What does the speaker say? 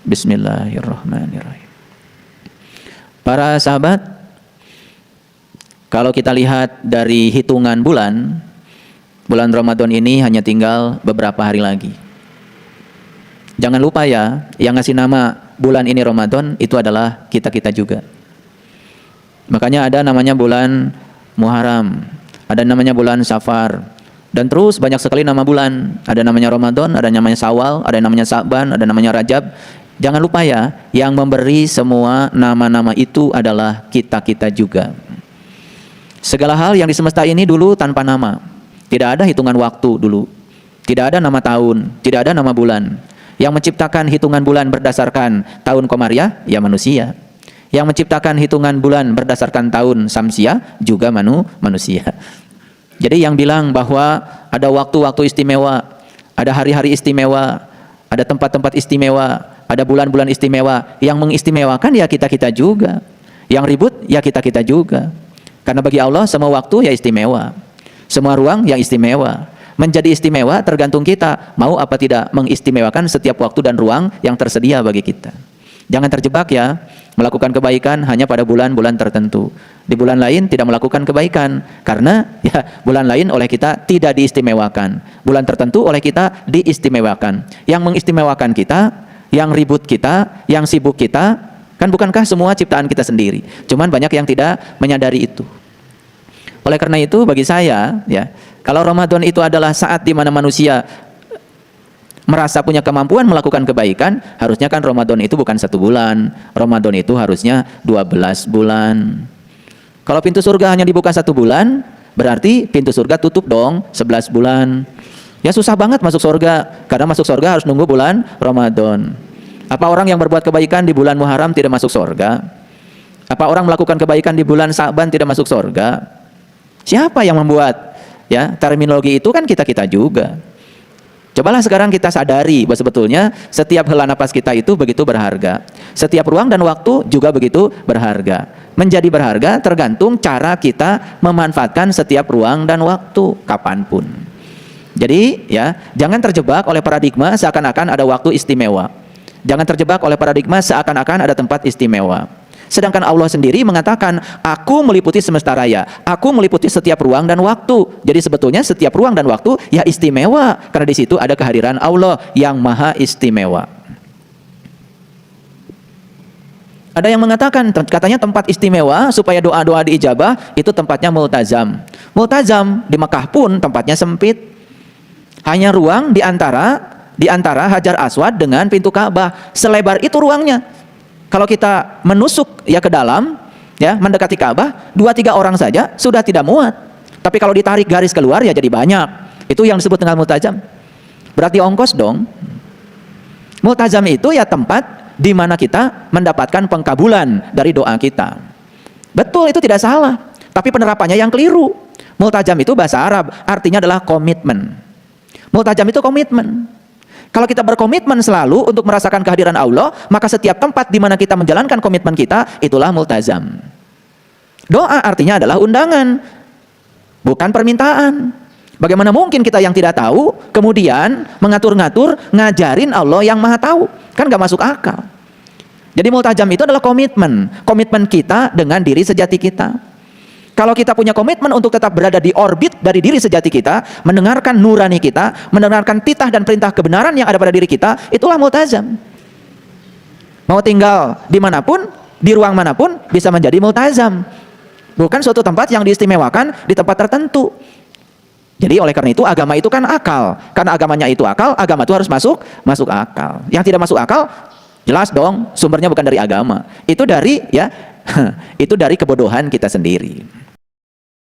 Bismillahirrahmanirrahim. Para sahabat, kalau kita lihat dari hitungan bulan Ramadan ini hanya tinggal beberapa hari lagi. Jangan lupa ya, yang ngasih nama bulan ini Ramadan itu adalah kita-kita juga. Makanya ada namanya bulan Muharram, ada namanya bulan Safar, dan terus banyak sekali nama bulan. Ada namanya Ramadan, ada namanya Syawal, ada namanya Sa'ban, ada namanya Rajab. Jangan lupa ya, yang memberi semua nama-nama itu adalah kita-kita juga. Segala hal yang di semesta ini dulu tanpa nama. Tidak ada hitungan waktu dulu. Tidak ada nama tahun, tidak ada nama bulan. Yang menciptakan hitungan bulan berdasarkan tahun komariah, ya manusia. Yang menciptakan hitungan bulan berdasarkan tahun samsiah, juga manusia. Jadi yang bilang bahwa ada waktu-waktu istimewa, ada hari-hari istimewa, ada tempat-tempat istimewa, ada bulan-bulan istimewa, yang mengistimewakan ya kita-kita juga. Yang ribut ya kita-kita juga. Karena bagi Allah semua waktu ya istimewa. Semua ruang yang istimewa. Menjadi istimewa tergantung kita mau apa tidak mengistimewakan setiap waktu dan ruang yang tersedia bagi kita. Jangan terjebak ya, melakukan kebaikan hanya pada bulan-bulan tertentu. Di bulan lain tidak melakukan kebaikan karena ya bulan lain oleh kita tidak diistimewakan. Bulan tertentu oleh kita diistimewakan. Yang mengistimewakan kita, yang ribut kita, yang sibuk kita, kan bukankah semua ciptaan kita sendiri? Cuman banyak yang tidak menyadari itu. Oleh karena itu bagi saya ya, kalau Ramadan itu adalah saat di mana manusia merasa punya kemampuan melakukan kebaikan, harusnya kan Ramadan itu bukan 1 bulan. Ramadan itu harusnya 12 bulan. Kalau pintu surga hanya dibuka 1 bulan, berarti pintu surga tutup dong 11 bulan. Ya susah banget masuk surga, karena masuk surga harus nunggu bulan Ramadan. Apa orang yang berbuat kebaikan di bulan Muharram tidak masuk surga? Apa orang melakukan kebaikan di bulan Sa'ban tidak masuk surga? Siapa yang membuat ya terminologi itu? Kan kita-kita juga. Cobalah sekarang kita sadari bahwa sebetulnya setiap hela napas kita itu begitu berharga. Setiap ruang dan waktu juga begitu berharga. Menjadi berharga tergantung cara kita memanfaatkan setiap ruang dan waktu kapanpun. Jadi ya, jangan terjebak oleh paradigma seakan-akan ada waktu istimewa. Jangan terjebak oleh paradigma seakan-akan ada tempat istimewa. Sedangkan Allah sendiri mengatakan, aku meliputi semesta raya, aku meliputi setiap ruang dan waktu. Jadi sebetulnya setiap ruang dan waktu ya istimewa, karena di situ ada kehadiran Allah yang maha istimewa. Ada yang mengatakan, katanya tempat istimewa supaya doa-doa diijabah itu tempatnya multazam. Multazam di Mekah pun tempatnya sempit. Hanya ruang di antara Hajar Aswad dengan pintu Ka'bah. Selebar itu ruangnya. Kalau kita menusuk ya ke dalam, ya mendekati Ka'bah, 2-3 orang saja sudah tidak muat. Tapi kalau ditarik garis keluar ya jadi banyak. Itu yang disebut dengan multazam. Berarti ongkos dong. Multazam itu ya tempat di mana kita mendapatkan pengkabulan dari doa kita. Betul, itu tidak salah. Tapi penerapannya yang keliru. Multazam itu bahasa Arab, artinya adalah komitmen. Multazam itu komitmen. Kalau kita berkomitmen selalu untuk merasakan kehadiran Allah, maka setiap tempat di mana kita menjalankan komitmen kita, itulah multazam. Doa artinya adalah undangan, bukan permintaan. Bagaimana mungkin kita yang tidak tahu, kemudian mengatur-ngatur, ngajarin Allah yang maha tahu? Kan gak masuk akal. Jadi multazam itu adalah komitmen. Komitmen kita dengan diri sejati kita. Kalau kita punya komitmen untuk tetap berada di orbit dari diri sejati kita, mendengarkan nurani kita, mendengarkan titah dan perintah kebenaran yang ada pada diri kita, itulah multazam. Mau tinggal dimanapun, di ruang manapun, bisa menjadi multazam. Bukan suatu tempat yang diistimewakan di tempat tertentu. Jadi oleh karena itu agama itu kan akal. Karena agamanya itu akal, agama itu harus masuk akal. Yang tidak masuk akal, jelas dong sumbernya bukan dari agama. Itu dari ya, itu dari kebodohan kita sendiri.